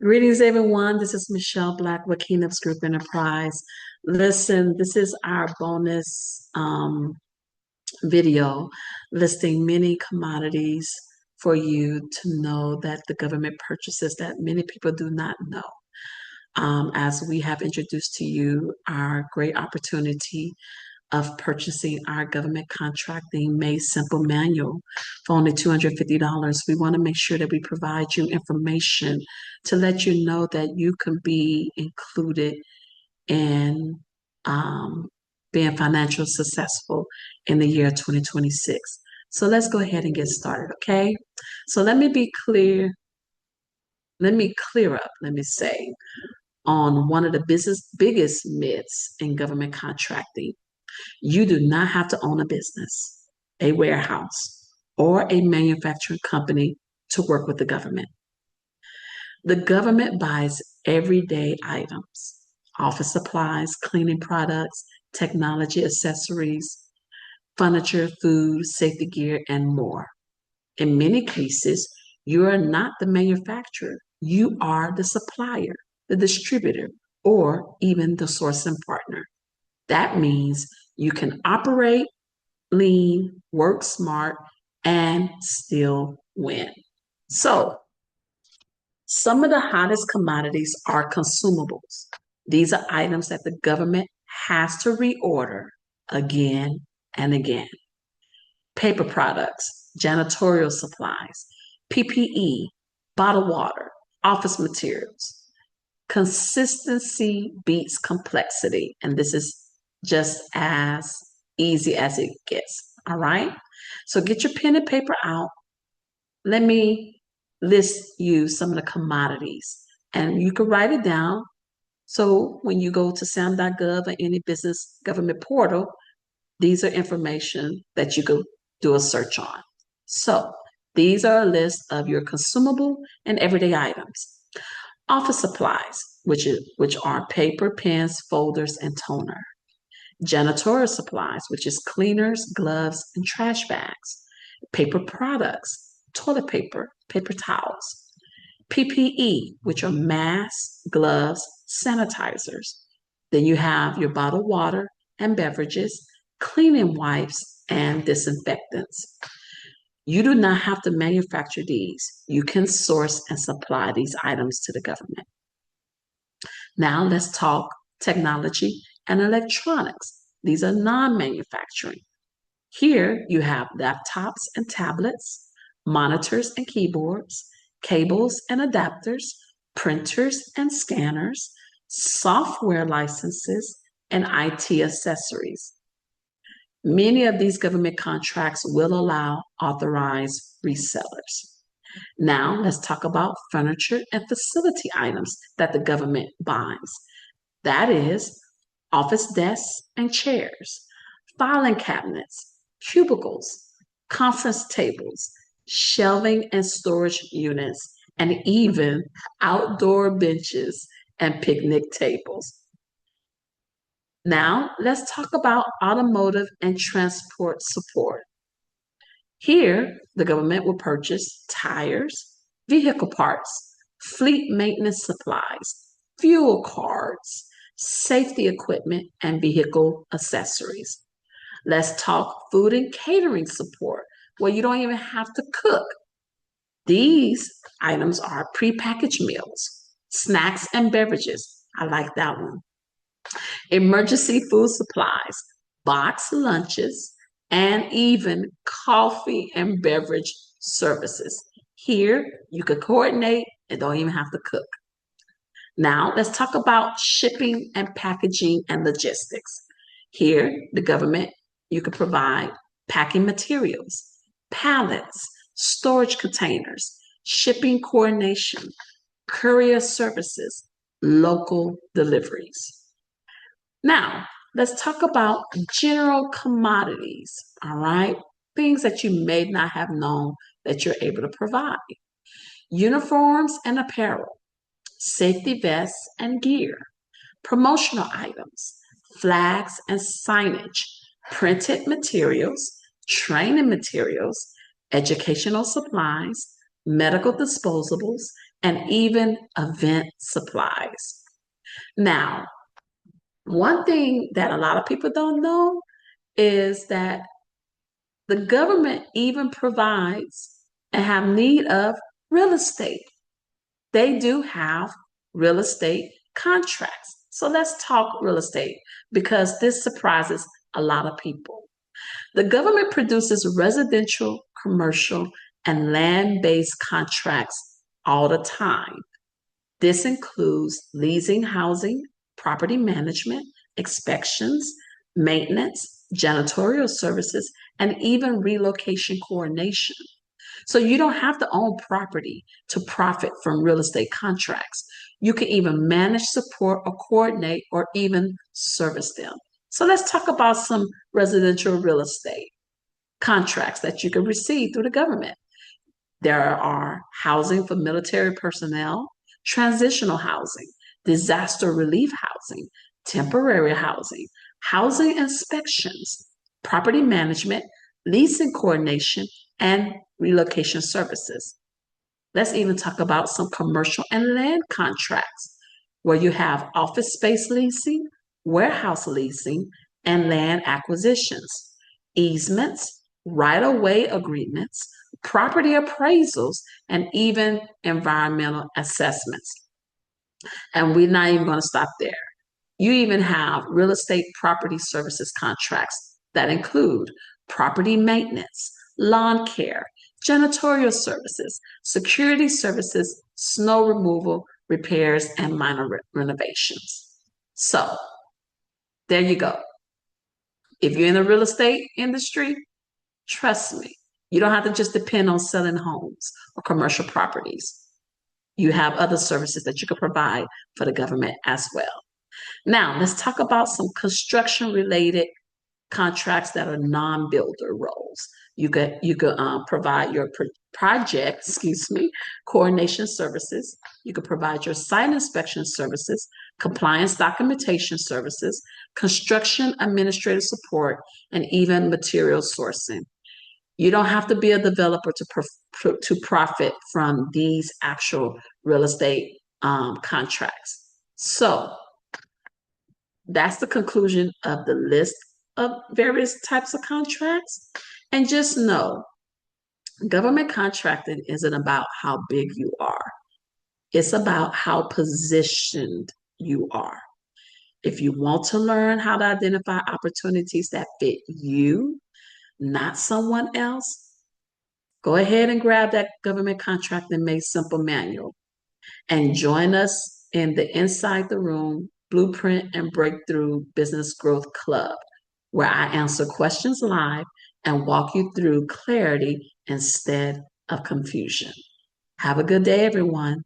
Greetings, everyone. This is Michelle Black with Keynotes Group Enterprise. Listen, this is our bonus video listing many commodities for you to know that the government purchases that many people do not know. As we have introduced to you our great opportunity of purchasing our government contracting made simple manual for only $250. We want to make sure that we provide you information to let you know that you can be included in being financially successful in the year 2026. So let's go ahead and get started, okay? So let me be clear. Let me clear up, let me say, on one of the biggest myths in government contracting. You do not have to own a business, a warehouse, or a manufacturing company to work with the government. The government buys everyday items, office supplies, cleaning products, technology accessories, furniture, food, safety gear, and more. In many cases, you are not the manufacturer, you are the supplier, the distributor, or even the sourcing partner. That means you can operate lean, work smart, and still win. So, some of the hottest commodities are consumables. These are items that the government has to reorder again and again. Paper products, janitorial supplies, PPE, bottled water, office materials. Consistency beats complexity, and this is just as easy as it gets. All right. So get your pen and paper out. Let me list you some of the commodities, and you can write it down. So when you go to SAM.gov or any business government portal, these are information that you could do a search on. So these are a list of your consumable and everyday items. Office supplies, which are paper, pens, folders, and toner. Janitorial supplies, which is cleaners, gloves, and trash bags. Paper products, toilet paper, paper towels. PPE, which are masks, gloves, sanitizers. Then you have your bottled water and beverages, cleaning wipes, and disinfectants. You do not have to manufacture these. You can source and supply these items to the government. Now let's talk technology and electronics. These are non-manufacturing. Here you have laptops and tablets, monitors and keyboards, cables and adapters, printers and scanners, software licenses, and IT accessories. Many of these government contracts will allow authorized resellers. Now, let's talk about furniture and facility items that the government buys. That is, office desks and chairs, filing cabinets, cubicles, conference tables, shelving and storage units, and even outdoor benches and picnic tables. Now, let's talk about automotive and transport support. Here, the government will purchase tires, vehicle parts, fleet maintenance supplies, fuel cards, safety equipment, and vehicle accessories. Let's talk food and catering support, where you don't even have to cook. These items are prepackaged meals, snacks and beverages. I like that one. Emergency food supplies, boxed lunches, and even coffee and beverage services. Here, you could coordinate and don't even have to cook. Now, let's talk about shipping and packaging and logistics. Here, the government, you could provide packing materials, pallets, storage containers, shipping coordination, courier services, local deliveries. Now, let's talk about general commodities, all right? Things that you may not have known that you're able to provide. Uniforms and apparel, safety vests and gear, promotional items, flags and signage, printed materials, training materials, educational supplies, medical disposables, and even event supplies. Now, one thing that a lot of people don't know is that the government even provides and have need of real estate. They do have real estate contracts. So let's talk real estate because this surprises a lot of people. The government produces residential, commercial, and land based contracts all the time. This includes leasing housing, property management, inspections, maintenance, janitorial services, and even relocation coordination. So you don't have to own property to profit from real estate contracts. You can even manage, support, or coordinate, or even service them. So let's talk about some residential real estate contracts that you can receive through the government. There are housing for military personnel, transitional housing, disaster relief housing, temporary housing, housing inspections, property management, leasing coordination, and relocation services. Let's even talk about some commercial and land contracts where you have office space leasing, warehouse leasing, and land acquisitions, easements, right of way agreements, property appraisals, and even environmental assessments. And we're not even going to stop there. You even have real estate property services contracts that include property maintenance, lawn care, janitorial services, security services, snow removal, repairs, and minor renovations. So there you go. If you're in the real estate industry, trust me, you don't have to just depend on selling homes or commercial properties. You have other services that you can provide for the government as well. Now, let's talk about some construction related contracts that are non-builder roles. You could provide your project, coordination services. You could provide your site inspection services, compliance documentation services, construction administrative support, and even material sourcing. You don't have to be a developer to profit from these actual real estate contracts. So that's the conclusion of the list of various types of contracts. And just know, government contracting isn't about how big you are. It's about how positioned you are. If you want to learn how to identify opportunities that fit you, not someone else, go ahead and grab that government contracting made simple manual and join us in the Inside the Room Blueprint and Breakthrough Business Growth Club, where I answer questions live and walk you through clarity instead of confusion. Have a good day, everyone.